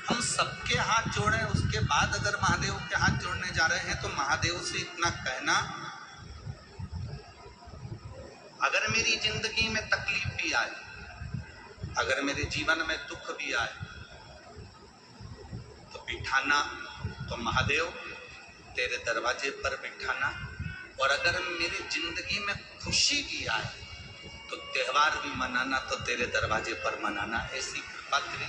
हम सबके हाथ जोड़े, उसके बाद अगर महादेव के हाथ जोड़ने जा रहे हैं तो महादेव से इतना कहना, अगर मेरी जिंदगी में तकलीफ भी आए, अगर मेरे जीवन में दुख भी आए, तो बिठाना तो महादेव तेरे दरवाजे पर बिठाना, और अगर मेरी जिंदगी में खुशी भी आए तो त्योहार भी मनाना तो तेरे दरवाजे पर मनाना। ऐसी कृपा तेरी।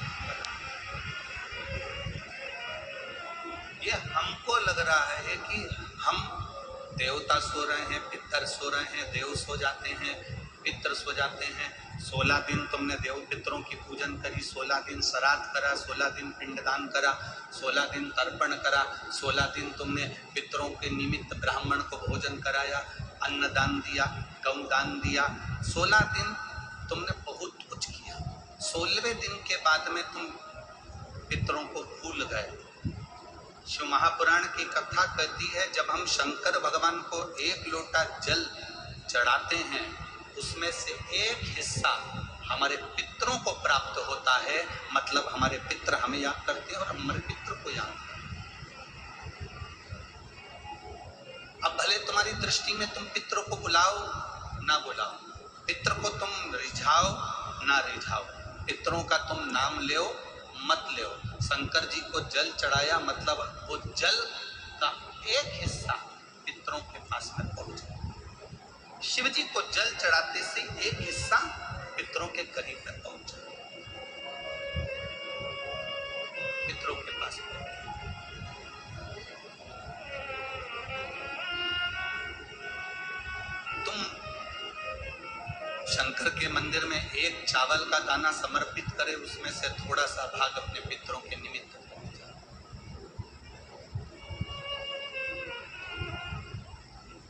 ये हमको लग रहा है कि हम देवता सो रहे हैं, पितर सो रहे हैं, देव सो जाते हैं, पितर सो जाते हैं। 16 दिन तुमने देव पितरों की पूजन करी, 16 दिन श्राद्ध करा, 16 दिन पिंडदान करा, 16 दिन तर्पण करा, 16 दिन तुमने पितरों के निमित्त ब्राह्मण को भोजन कराया, अन्नदान दिया, गौदान दिया। 16 दिन तुमने बहुत कुछ किया। 16वें दिन के बाद में तुम पितरों को भूल गए। शिव महापुराण की कथा कहती है, जब हम शंकर भगवान को एक लोटा जल चढ़ाते हैं, उसमें से एक हिस्सा हमारे पितरों को प्राप्त होता है। मतलब हमारे पितर हमें याद करते हैं और हमारे पितर को याद करते हैं। अब भले तुम्हारी दृष्टि में तुम पितर को बुलाओ ना बुलाओ, पितर को तुम रिझाओ ना रिझाओ, पितरों का तुम नाम लो मत लो, शंकर जी को जल चढ़ाया मतलब वो जल का एक हिस्सा पितरों के पास में पहुंचा। शिव जी को जल चढ़ाते से एक हिस्सा पितरों के करीब में पहुंचा, पितरों के पास में। तुम शंकर के मंदिर में एक चावल का दाना समर्पित करे, उसमें से थोड़ा सा भाग अपने पितरों के निमित्त पहुंचा।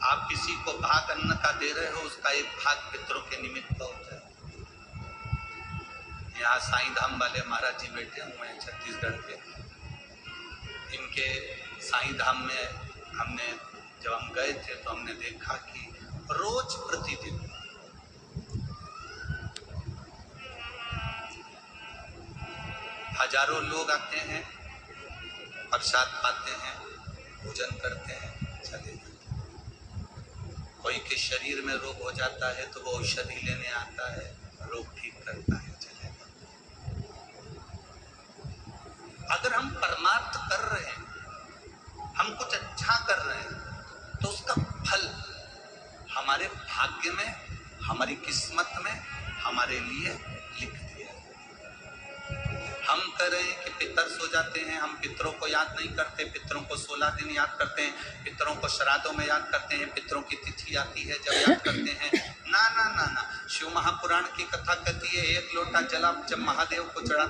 आप किसी को भाग अन्न का दे रहे हो, उसका एक भाग पितरों के निमित्त पहुंचा। यहाँ साईं धाम वाले महाराज जी बैठे हुए हैं छत्तीसगढ़ के। इनके साईं धाम में हमने जब हम गए थे तो हमने देखा कि रोज प्रतिदिन हजारों लोग आते हैं, प्रसाद पाते हैं, पूजन करते हैं, चले जाते हैं। कोई के शरीर में रोग हो जाता है तो वो औषधि लेने आता है, रोग ठीक करता है, चले जाता है। अगर हम परमार्थ कर रहे हैं, हम कुछ अच्छा कर रहे हैं, तो उसका फल हमारे भाग्य में, हमारी किस्मत में हमारे लिए लिख दिया। हम कह रहे हैं कि पितर सो जाते हैं, हम पितरों को याद नहीं करते, पितरों को 16 दिन याद करते हैं, पितरों को श्राद्धों में याद करते हैं, पितरों की तिथि आती है जब याद करते हैं। ना ना ना ना, शिव महापुराण की कथा कहती है, एक लोटा जल आप जब महादेव को चढ़ा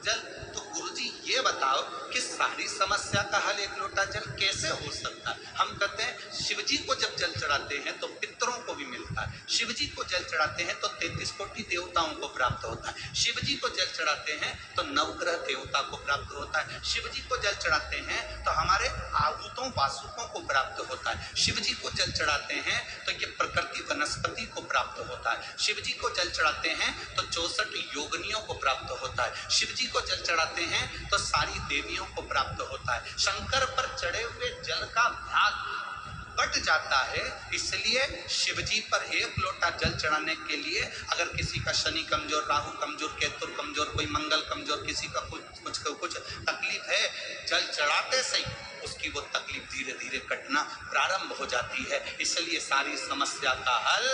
जल, तो गुरुजी ये बताओ कि सारी समस्या का हल एक लोटा जल कैसे हो सकता है? हम कहते हैं शिवजी को जब जल चढ़ाते हैं तो पितरों को भी मिलता है, शिवजी को जल चढ़ाते हैं तो 33 कोटि देवताओं को प्राप्त होता है, शिवजी को जल चढ़ाते हैं तो नवग्रह देवता को प्राप्त होता है, शिवजी को जल चढ़ाते हैं तो हमारे आहूतों वासुकों को प्राप्त होता है, शिवजी को जल चढ़ाते हैं तो ये प्रकृति वनस्पति को प्राप्त होता है, शिवजी को जल चढ़ाते हैं तो 64 योगिनियों को प्राप्त होता है, शिवजी को जल चढ़ाते हैं तो सारी देवियों को प्राप्त होता है। शंकर पर चढ़े हुए जल का भाग बट जाता है, इसलिए शिवजी पर एक लोटा जल चढ़ाने के लिए अगर किसी का शनि कमजोर, राहु कमजोर, केतु कमजोर, कोई मंगल कमजोर, किसी का कुछ तकलीफ है, जल चढ़ाते से उसकी वो तकलीफ धीरे धीरे कटना प्रारंभ हो जाती है। इसलिए सारी समस्या का हल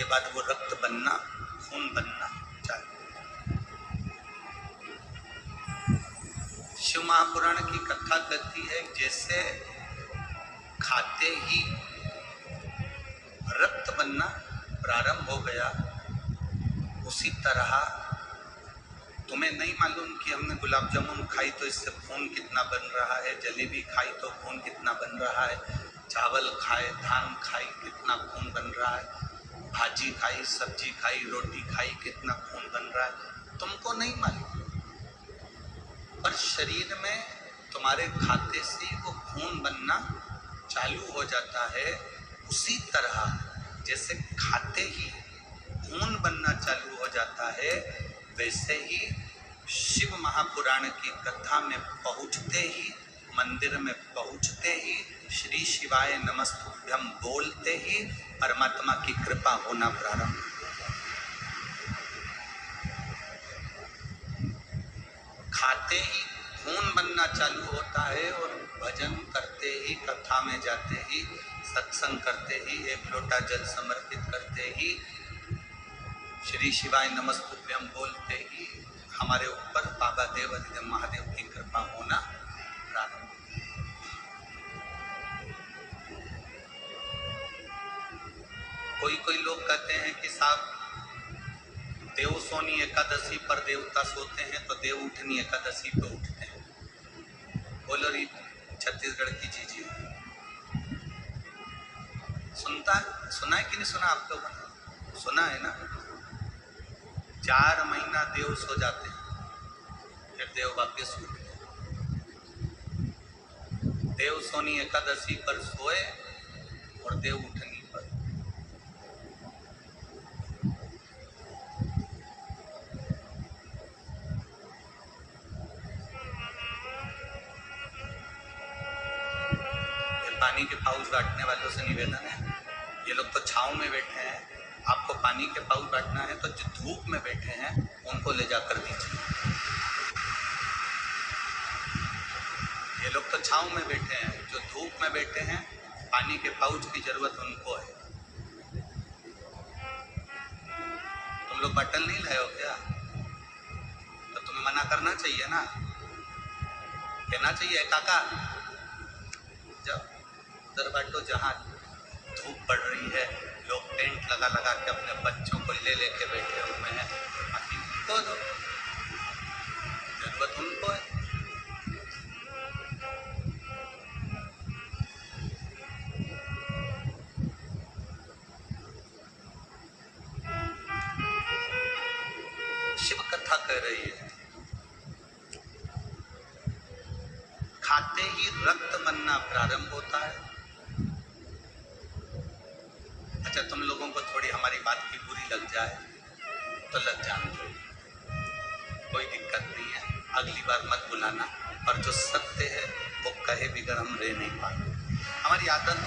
बाद वो रक्त बनना, खून बनना चालू। शिव महापुराण की कथा कहती है जैसे खाते ही रक्त बनना प्रारंभ हो गया, उसी तरह तुम्हें नहीं मालूम कि हमने गुलाब जामुन खाई तो इससे खून कितना बन रहा है, जलेबी खाई तो खून कितना बन रहा है, चावल खाए, धान खाई कितना खून बन रहा है, भाजी खाई, सब्जी खाई, रोटी खाई कितना खून बन रहा है, तुमको नहीं मालूम। पर शरीर में तुम्हारे खाते से वो खून बनना चालू हो जाता है। उसी तरह जैसे खाते ही खून बनना चालू हो जाता है, वैसे ही शिव महापुराण की कथा में पहुंचते ही, मंदिर में पहुंचते ही, श्री शिवाय नमस्तुभ्यम बोलते ही परमात्मा की कृपा होना प्रारंभ। खाते ही खून बनना चालू होता है और भजन करते ही, कथा में जाते ही, सत्संग करते ही, एक लोटा जल समर्पित करते ही, श्री शिवाय नमस्तुभ्यम बोलते ही हमारे ऊपर बाबा देव अधिदेव महादेव की कृपा होना प्रारंभ। कोई लोग कहते हैं कि साहब देव सोनी एकादशी पर देवता सोते हैं तो देव उठनी एकादशी पे उठते हैं। बोलो री छत्तीसगढ़ की चीज सुना है कि नहीं सुना? आप लोगों ने सुना है ना? 4 महीना देव सो जाते हैं, फिर देव वापिस उठते हैं। देव सोनी एकादशी पर सोए और देव उठनी पर। पानी के पाउच बांटने वालों से निवेदन है, ये लोग तो छांव में बैठे हैं, आपको पानी के पाउच बांटना है तो जो धूप में बैठे हैं उनको ले जाकर दीजिए। ये लोग तो छांव में बैठे हैं, जो धूप में बैठे हैं पानी के पाउच की जरूरत उनको है। तुम लोग बटन नहीं लाए हो क्या? तो तुम्हें मना करना चाहिए ना, कहना चाहिए काका जब उधर बांटो जहाँ धूप पड़ रही है, लोग टेंट लगा लगा के अपने बच्चों को ले लेके बैठे हुए हैं, बाकी तो दो, जरूरत उनको है। शिव कथा कह रही है खाते ही रक्त बनना प्रारंभ होता है। अच्छा, तुम लोगों को थोड़ी हमारी बात की बुरी लग जाए तो लग जाने दो, कोई दिक्कत नहीं है, अगली बार मत बुलाना। पर जो सत्य है वो कहे बिगर हम रह नहीं पाते। हमारी आदत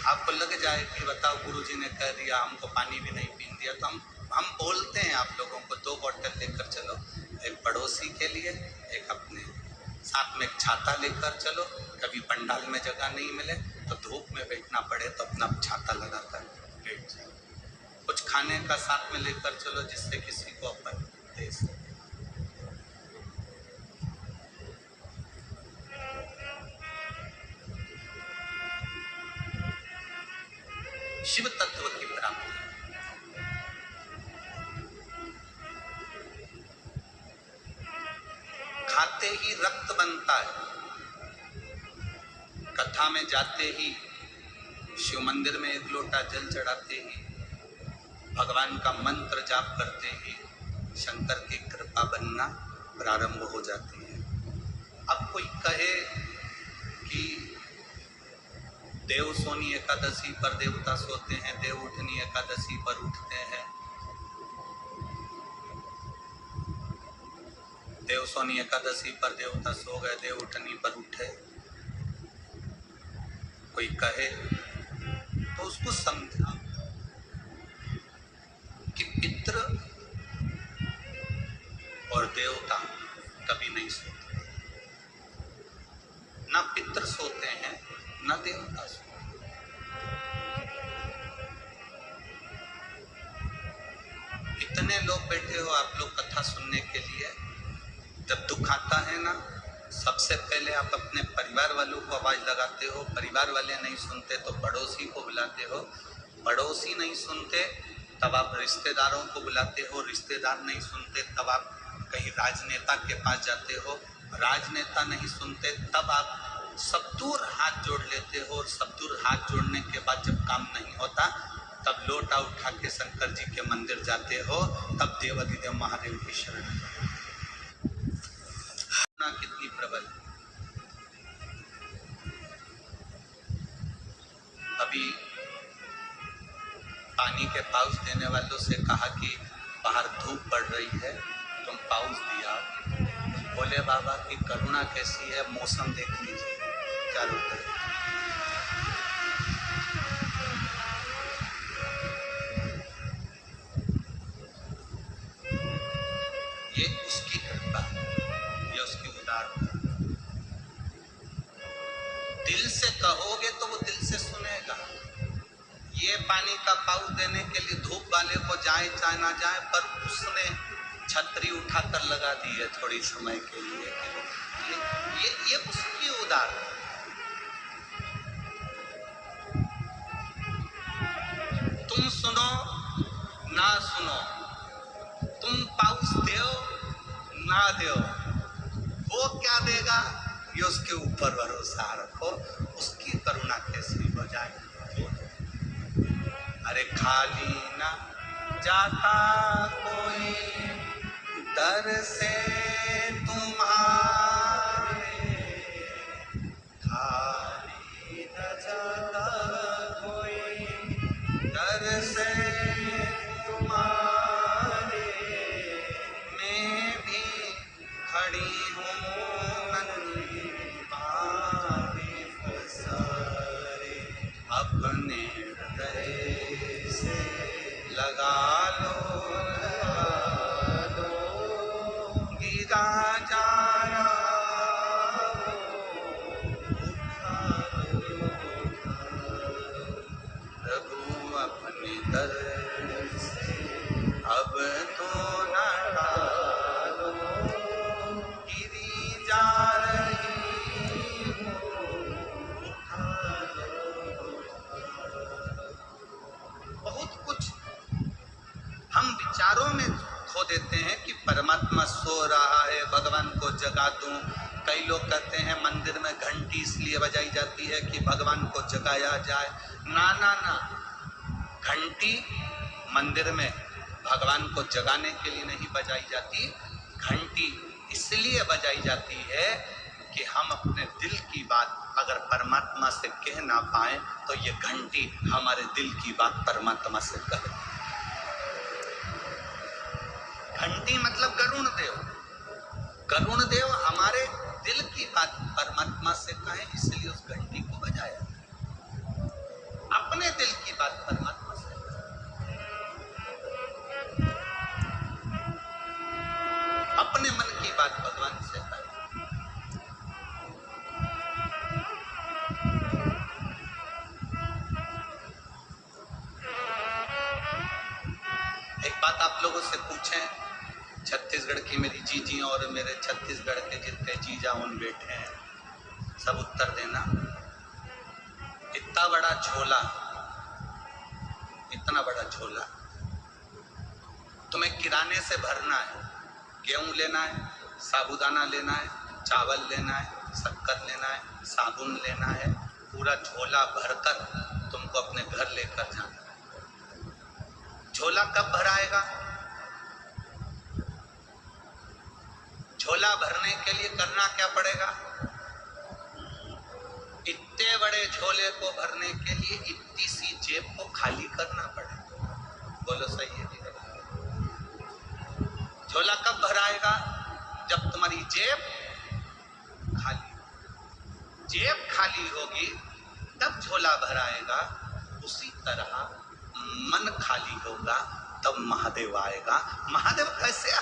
आपको लग जाए कि बताओ गुरुजी ने कह दिया, हमको पानी भी नहीं पीने दिया, तो हम बोलते हैं आप लोगों को 2 बोतल लेकर चलो, एक पड़ोसी के लिए, एक अपने, साथ में एक छाता लेकर चलो। कभी पंडाल में जगह नहीं मिले तो धूप में बैठना पड़े तो अपना छाता लगाकर बैठ जाओ। कुछ खाने का साथ में लेकर चलो जिससे किसी को अपन दे सके। शिव तत्व की प्राप्ति। खाते ही रक्त बनता है, कथा में जाते ही, शिव मंदिर में एक लोटा जल चढ़ाते ही, भगवान का मंत्र जाप करते ही शंकर की कृपा बनना प्रारंभ हो जाती है। अब कोई कहे कि देव सोनी एकादशी पर देवता सोते हैं, देव उठनी एकादशी पर उठते हैं। देव सोनी एकादशी पर देवता सो गए, देव उठनी पर उठे। कोई कहे तो उसको समझा कि पितृ और देवता कभी नहीं सोते, ना पितृ सोते हैं ना देवता सोते हैं। कितने लोग बैठे हो आप लोग कथा सुनने के लिए? जब दुख आता है ना, सबसे पहले आप अपने परिवार वालों को आवाज लगाते हो, परिवार वाले नहीं सुनते तो पड़ोसी को बुलाते हो, पड़ोसी नहीं सुनते तब आप रिश्तेदारों को बुलाते हो, रिश्तेदार नहीं सुनते तब आप कहीं राजनेता के पास जाते हो, राजनेता नहीं सुनते तब आप सब दूर हाथ जोड़ लेते हो, और सब दूर हाथ जोड़ने के बाद जब काम नहीं होता तब लोटा उठा के शंकर जी के मंदिर जाते हो, तब देवाधिदेव महादेव की शरण कितनी प्रबल। अभी पानी के पाउच देने वालों से कहा कि बाहर धूप पड़ रही है, तुम पाउच दिया। बोले बाबा की करुणा कैसी है, मौसम देख लीजिए चारों तरफ। ये उसकी कृपा, ये उसकी उदारता। दिल से कहोगे तो वो दिल से सुनेगा। ये पानी का पाउच देने के लिए धूप वाले को जाए चाहे ना जाए, पर उसने छतरी उठाकर लगा दी है थोड़ी समय के लिए। ये उसकी उदारता। तुम सुनो ना सुनो, तुम पाउच दो ना दो, वो क्या देगा ये उसके ऊपर भरोसा रखो, उसकी करुणा कैसी हो जाए। अरे खाली ना जाता कोई दर से तुम्हारे, खाली न जाता कोई दर से तुम्हारे, मैं भी खड़ी हूँ नंगी पानी पसारे, अपने हृदय से लगा लो गिरा जा प्रभु अपने दर से अब तो न टालो, गिरी जा रही बहुत कुछ हम विचारों में खो देते हैं कि परमात्मा सो रहा है, भगवान को जगा दूं। कई लोग कहते हैं मंदिर में घंटी इसलिए बजाई जाती है कि भगवान को जगाया जाए। ना ना ना, घंटी मंदिर में भगवान को जगाने के लिए नहीं बजाई जाती। घंटी इसलिए बजाई जाती है कि हम अपने दिल की बात अगर परमात्मा से कह ना पाए तो ये घंटी हमारे दिल की बात परमात्मा से कहे। घंटी मतलब गरुण देव, गरुण देव हमारे दिल की बात परमात्मा से कहे, इसलिए उस घंटी को बजाया। अपने दिल की बात परमात्मा से, अपने मन की बात भगवान से कहे। एक बात आप लोगों से पूछें, छत्तीसगढ़ की मेरी जीजी और मेरे छत्तीसगढ़ के जितने जीजा उन बैठे हैं, सब उत्तर देना। इतना बड़ा झोला, इतना बड़ा झोला तुम्हें किराने से भरना है। गेहूं लेना है, साबुदाना लेना है, चावल लेना है, शक्कर लेना है, साबुन लेना है, पूरा झोला भरकर तुमको अपने घर लेकर जाना है। झोला कब भराएगा? झोला भरने के लिए करना क्या पड़ेगा? इतने बड़े झोले को भरने के लिए इतनी सी जेब को खाली करना पड़ेगा। बोलो सही है कि गलत? झोला कब भराएगा? जब तुम्हारी जेब खाली, जेब खाली होगी तब झोला भराएगा। उसी तरह मन खाली होगा तब महादेव आएगा। महादेव कैसे आ?